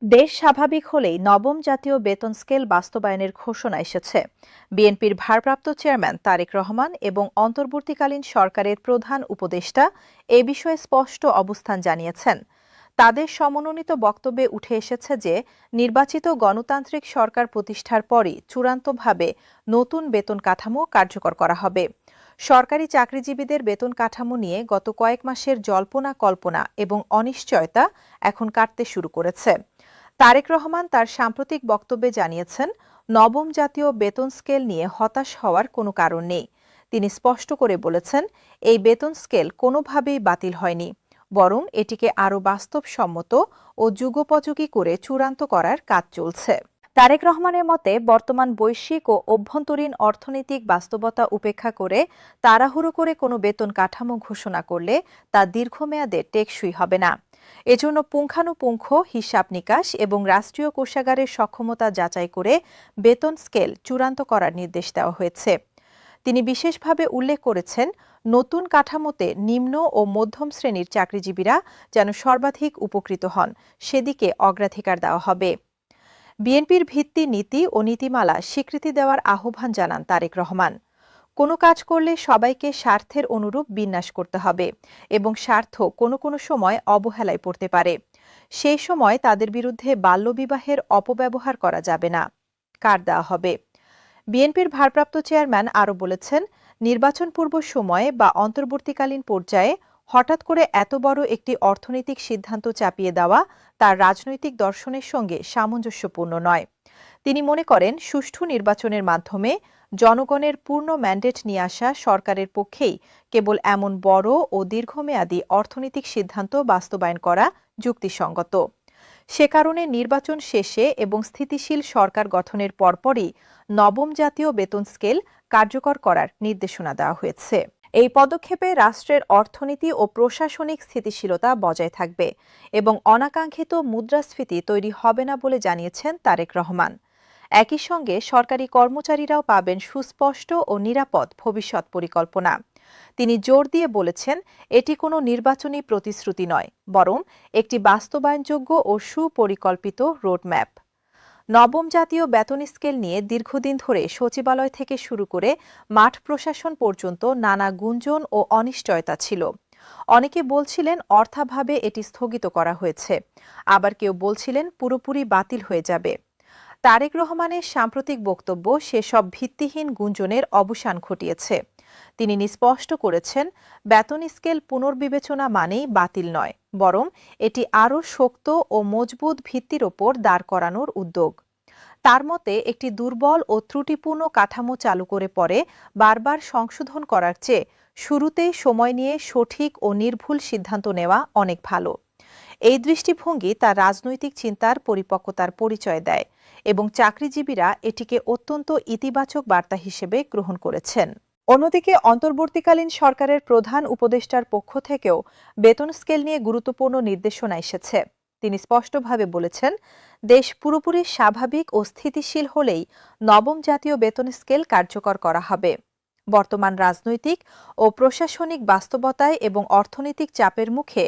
দেশ স্বাভাবিক হলেই নবম জাতীয় বেতন স্কেল বাস্তবায়নের ঘোষণা এসেছে। বিএনপির ভারপ্রাপ্ত চেয়ারম্যান তারেক রহমান এবং অন্তর্বর্তীকালীন সরকারের প্রধান উপদেষ্টা এ বিষয়ে স্পষ্ট অবস্থান জানিয়েছেন। তাদের সমন্বিত বক্তব্যে উঠে এসেছে যে নির্বাচিত গণতান্ত্রিক সরকার প্রতিষ্ঠার পরই চূড়ান্তভাবে নতুন বেতন কাঠামো কার্যকর করা হবে। সরকারি চাকরিজীবীদের বেতন কাঠামো নিয়ে গত কয়েক মাসের জল্পনা কল্পনা এবং অনিশ্চয়তা এখন কাটতে শুরু করেছে। তারেক রহমান তার সাম্প্রতিক বক্তব্যে জানিয়েছেন, নবম জাতীয় বেতন স্কেল নিয়ে হতাশ হওয়ার কোনো কারণ নেই। তিনি স্পষ্ট করে বলেছেন, এই বেতন স্কেল কোনোভাবেই বাতিল হয়নি, বরং এটিকে আরও বাস্তবসম্মত ও যুগোপযোগী করে চূড়ান্ত করার কাজ চলছে। তারেক রহমানের মতে বর্তমান বৈশ্বিক ও অভ্যন্তরীণ অর্থনৈতিক বাস্তবতা উপেক্ষা করে তাড়াহুড়ো করে কোনো বেতন কাঠামো ঘোষণা করলে তা দীর্ঘমেয়াদে টেকসই হবে না। এজন্য পুঙ্খানুপুঙ্খ হিসাব নিকাশ এবং রাষ্ট্রীয় কোষাগারের সক্ষমতা যাচাই করে বেতন স্কেল চূড়ান্ত করার নির্দেশ দেওয়া হয়েছে। তিনি বিশেষভাবে উল্লেখ করেছেন, নতুন কাঠামোতে নিম্ন ও মধ্যম শ্রেণীর চাকরিজীবীরা যেন সর্বাধিক উপকৃত হন, সেদিকে অগ্রাধিকার দেওয়া হবে। বিএনপির ভিত্তি নীতি ও নীতিমালা স্বীকৃতি দেওয়ার আহ্বান জানান তারেক রহমান। কোনো কাজ করলে সবাইকে স্বার্থের অনুরূপ বিন্যাস করতে হবে এবং স্বার্থ কোনো কোনো সময় অবহেলায় পড়তে পারে। সেই সময় তাদের বিরুদ্ধে বাল্যবিবাহের অপব্যবহার করা যাবে না, কার দেওয়া হবে। বিএনপির ভারপ্রাপ্ত চেয়ারম্যান আরও বলেছেন, নির্বাচন পূর্ব সময়ে বা অন্তর্বর্তীকালীন পর্যায়ে হঠাৎ করে এত বড় একটি অর্থনৈতিক সিদ্ধান্ত চাপিয়ে দেওয়া তার রাজনৈতিক দর্শনের সঙ্গে সামঞ্জস্যপূর্ণ নয়। তিনি মনে করেন, সুষ্ঠু নির্বাচনের মাধ্যমে জনগণের পূর্ণ ম্যান্ডেট নিয়ে আসা সরকারের পক্ষেই কেবল এমন বড় ও দীর্ঘমেয়াদী অর্থনৈতিক সিদ্ধান্ত বাস্তবায়ন করা যুক্তিসঙ্গত। সে কারণে নির্বাচন শেষে এবং স্থিতিশীল সরকার গঠনের পরপরই নবম জাতীয় বেতন স্কেল কার্যকর করার নির্দেশনা দেওয়া হয়েছে। এই পদক্ষেপে রাষ্ট্রের অর্থনীতি ও প্রশাসনিক স্থিতিশীলতা বজায় থাকবে এবং অনাকাঙ্ক্ষিত মুদ্রাস্ফীতি তৈরি হবে না বলে জানিয়েছেন তারেক রহমান। একই সঙ্গে সরকারি কর্মচারীরাও পাবেন সুস্পষ্ট ও নিরাপদ ভবিষ্যৎ পরিকল্পনা। তিনি জোর দিয়ে বলেছেন, এটি কোনো নির্বাচনী প্রতিশ্রুতি নয়, বরং একটি বাস্তবায়নযোগ্য ও সুপরিকল্পিত রোডম্যাপ। নবম জাতীয় বেতন স্কেল নিয়ে দীর্ঘদিন ধরে সচিবালয় থেকে শুরু করে মাঠ প্রশাসন পর্যন্ত নানা গুঞ্জন ও অনিশ্চয়তা ছিল। অনেকে বলছিলেন অর্থাভাবে এটি স্থগিত করা হয়েছে, আবার কেউ বলছিলেন পুরোপুরি বাতিল হয়ে যাবে। তারেক রহমানের সাম্প্রতিক বক্তব্য সেসব ভিত্তিহীন গুঞ্জনের অবসান ঘটিয়েছে। তিনি স্পষ্ট করেছেন, বেতন স্কেল পুনর্বিবেচনা মানেই বাতিল নয়, বরং এটি আরও শক্ত ও মজবুত ভিত্তির ওপর দাঁড় করানোর উদ্যোগ। তার মতে একটি দুর্বল ও ত্রুটিপূর্ণ কাঠামো চালু করে পরে বারবার সংশোধন করার চেয়ে শুরুতেই সময় নিয়ে সঠিক ও নির্ভুল সিদ্ধান্ত নেওয়া অনেক ভালো। এই দৃষ্টিভঙ্গি তার রাজনৈতিক চিন্তার পরিপক্কতার পরিচয় দেয় এবং চাকরিজীবীরা এটিকে অত্যন্ত ইতিবাচক বার্তা হিসেবে গ্রহণ করেছেন। অন্যদিকে অন্তর্বর্তীকালীন সরকারের প্রধান উপদেষ্টার পক্ষ থেকেও বেতন স্কেল নিয়ে গুরুত্বপূর্ণ নির্দেশনা এসেছে। তিনি স্পষ্টভাবে বলেছেন, দেশ পুরোপুরি স্বাভাবিক ও স্থিতিশীল হলেই নবম জাতীয় বেতন স্কেল কার্যকর করা হবে। বর্তমান রাজনৈতিক ও প্রশাসনিক বাস্তবতায় এবং অর্থনৈতিক চাপের মুখে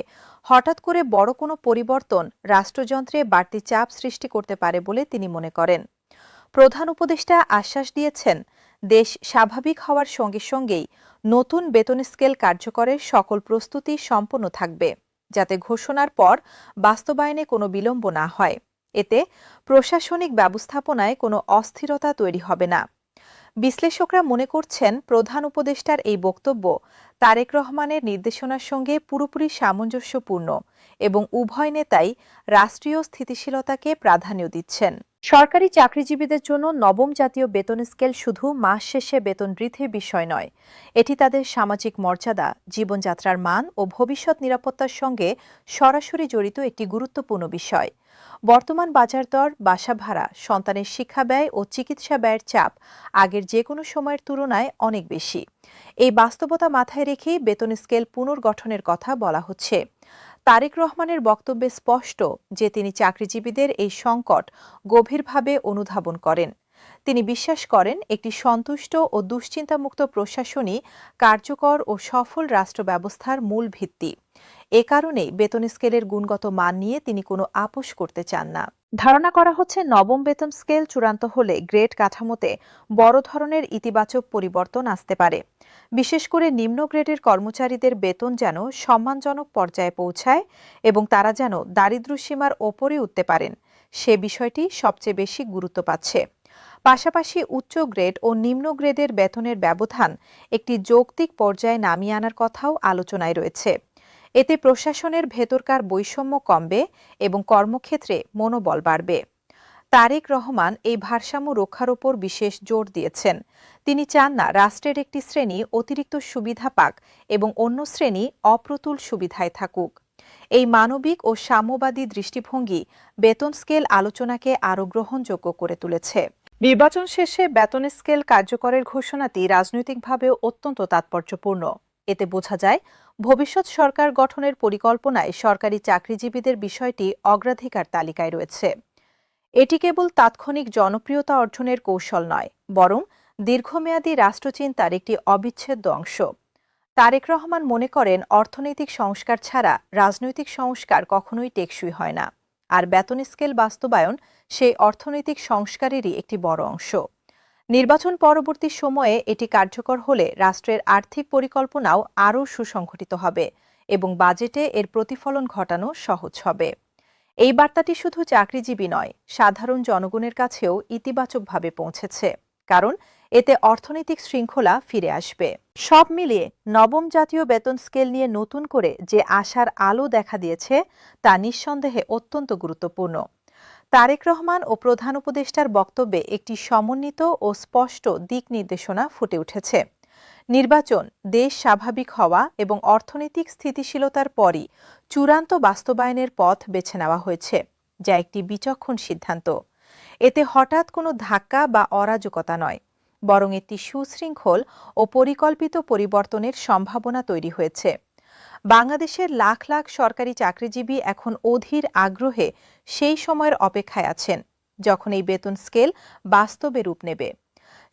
হঠাৎ করে বড় কোনো পরিবর্তন রাষ্ট্রযন্ত্রে বাড়তি চাপ সৃষ্টি করতে পারে বলে তিনি মনে করেন। প্রধান উপদেষ্টা আশ্বাস দিয়েছেন, দেশ স্বাভাবিক হওয়ার সঙ্গে সঙ্গেই নতুন বেতন স্কেল কার্যকরের সকল প্রস্তুতি সম্পন্ন থাকবে, যাতে ঘোষণার পর বাস্তবায়নে কোনো বিলম্ব না হয়। এতে প্রশাসনিক ব্যবস্থাপনায় কোনো অস্থিরতা তৈরি হবে না। বিশ্লেষকরা মনে করছেন, প্রধান উপদেষ্টার এই বক্তব্য তারেক রহমানের নির্দেশনার সঙ্গে পুরোপুরি সামঞ্জস্যপূর্ণ এবং উভয় নেতাই রাষ্ট্রীয় স্থিতিশীলতাকে প্রাধান্য দিচ্ছেন। সরকারি চাকরিজীবীদের জন্য নবম জাতীয় বেতন স্কেল শুধু মাস শেষে বেতন বৃদ্ধির বিষয় নয়, এটি তাদের সামাজিক মর্যাদা, জীবনযাত্রার মান ও ভবিষ্যৎ নিরাপত্তার সঙ্গে সরাসরি জড়িত একটি গুরুত্বপূর্ণ বিষয়। বর্তমান বাজার দর, বাসা ভাড়া, সন্তানের শিক্ষা ব্যয় ও চিকিৎসা ব্যয়ের চাপ আগের যে কোনো সময়ের তুলনায় অনেক বেশি। এই বাস্তবতা মাথায় রেখেই বেতন স্কেল পুনর্গঠনের কথা বলা হচ্ছে। তারেক রহমানের বক্তব্যে স্পষ্ট যে তিনি চাকরিজীবীদের এই সংকট গভীরভাবে অনুধাবন করেন। তিনি বিশ্বাস করেন, একটি সন্তুষ্ট ও দুশ্চিন্তামুক্ত প্রশাসনই কার্যকর ও সফল রাষ্ট্র ব্যবস্থার মূল ভিত্তি। এ কারণেই বেতন স্কেলের গুণগত মান নিয়ে তিনি কোনো আপোষ করতে চান না। ধারণা করা হচ্ছে নবম বেতন স্কেল চূড়ান্ত হলে গ্রেড কাঠামোতে বড় ধরনের ইতিবাচক পরিবর্তন আসতে পারে। বিশেষ করে নিম্ন গ্রেডের কর্মচারীদের বেতন যেন সম্মানজনক পর্যায়ে পৌঁছায় এবং তারা যেন দারিদ্র্যসীমার ওপরে উঠতে পারেন, সে বিষয়টি সবচেয়ে বেশি গুরুত্ব পাচ্ছে। পাশাপাশি উচ্চ গ্রেড ও নিম্ন গ্রেডের বেতনের ব্যবধান একটি যৌক্তিক পর্যায়ে নামিয়ে আনার কথাও আলোচনায় রয়েছে। এতে প্রশাসনের ভেতরকার বৈষম্য কমবে এবং কর্মক্ষেত্রে মনোবল বাড়বে। তারেক রহমান এই ভারসাম্য রক্ষার ওপর বিশেষ জোর দিয়েছেন। তিনি চান না রাষ্ট্রের একটি শ্রেণী অতিরিক্ত সুবিধা পাক এবং অন্য শ্রেণী অপ্রতুল সুবিধায় থাকুক। এই মানবিক ও সাম্যবাদী দৃষ্টিভঙ্গি বেতন স্কেল আলোচনাকে আরও গ্রহণযোগ্য করে তুলেছে। নির্বাচন শেষে বেতন স্কেল কার্যকরের ঘোষণাটি রাজনৈতিকভাবেও অত্যন্ত তাৎপর্যপূর্ণ। এতে বোঝা যায় ভবিষ্যৎ সরকার গঠনের পরিকল্পনায় সরকারি চাকরিজীবীদের বিষয়টি অগ্রাধিকার তালিকায় রয়েছে। এটি কেবল তাৎক্ষণিক জনপ্রিয়তা অর্জনের কৌশল নয়, বরং দীর্ঘমেয়াদী রাষ্ট্রচিন্তার একটি অবিচ্ছেদ্য অংশ। তারেক রহমান মনে করেন, অর্থনৈতিক সংস্কার ছাড়া রাজনৈতিক সংস্কার কখনোই টেকসই হয় না, আর বেতন স্কেল বাস্তবায়ন সেই অর্থনৈতিক সংস্কারেরই একটি বড় অংশ। নির্বাচন পরবর্তী সময়ে এটি কার্যকর হলে রাষ্ট্রের আর্থিক পরিকল্পনাও আরও সুসংগঠিত হবে এবং বাজেটে এর প্রতিফলন ঘটানো সহজ হবে। এই বার্তাটি শুধু চাকরিজীবী নয়, সাধারণ জনগণের কাছেও ইতিবাচকভাবে পৌঁছেছে, কারণ এতে অর্থনৈতিক শৃঙ্খলা ফিরে আসবে। সব মিলিয়ে নবম জাতীয় বেতন স্কেল নিয়ে নতুন করে যে আশার আলো দেখা দিয়েছে তা নিঃসন্দেহে অত্যন্ত গুরুত্বপূর্ণ। তারেক রহমান ও প্রধান উপদেষ্টার বক্তব্যে একটি সমন্বিত ও স্পষ্ট দিক নির্দেশনা ফুটে উঠেছে। নির্বাচন, দেশ স্বাভাবিক হওয়া এবং অর্থনৈতিক স্থিতিশীলতার পরই চূড়ান্ত বাস্তবায়নের পথ বেছে নেওয়া হয়েছে, যা একটি বিচক্ষণ সিদ্ধান্ত। এতে হঠাৎ কোনো ধাক্কা বা অরাজকতা নয়, বরং একটি সুশৃঙ্খল ও পরিকল্পিত পরিবর্তনের সম্ভাবনা তৈরি হয়েছে। বাংলাদেশের লাখ লাখ সরকারি চাকরিজীবী এখন অধীর আগ্রহে সেই সময়ের অপেক্ষায় আছেন যখন এই বেতন স্কেল বাস্তবে রূপ নেবে।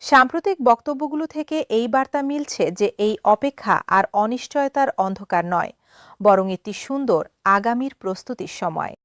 সাম্প্রতিক বক্তব্যগুলো থেকে এই বার্তা মিলছে যে এই অপেক্ষা আর অনিশ্চয়তার অন্ধকার নয়, বরং একটি সুন্দর আগামীর প্রস্তুতির সময়।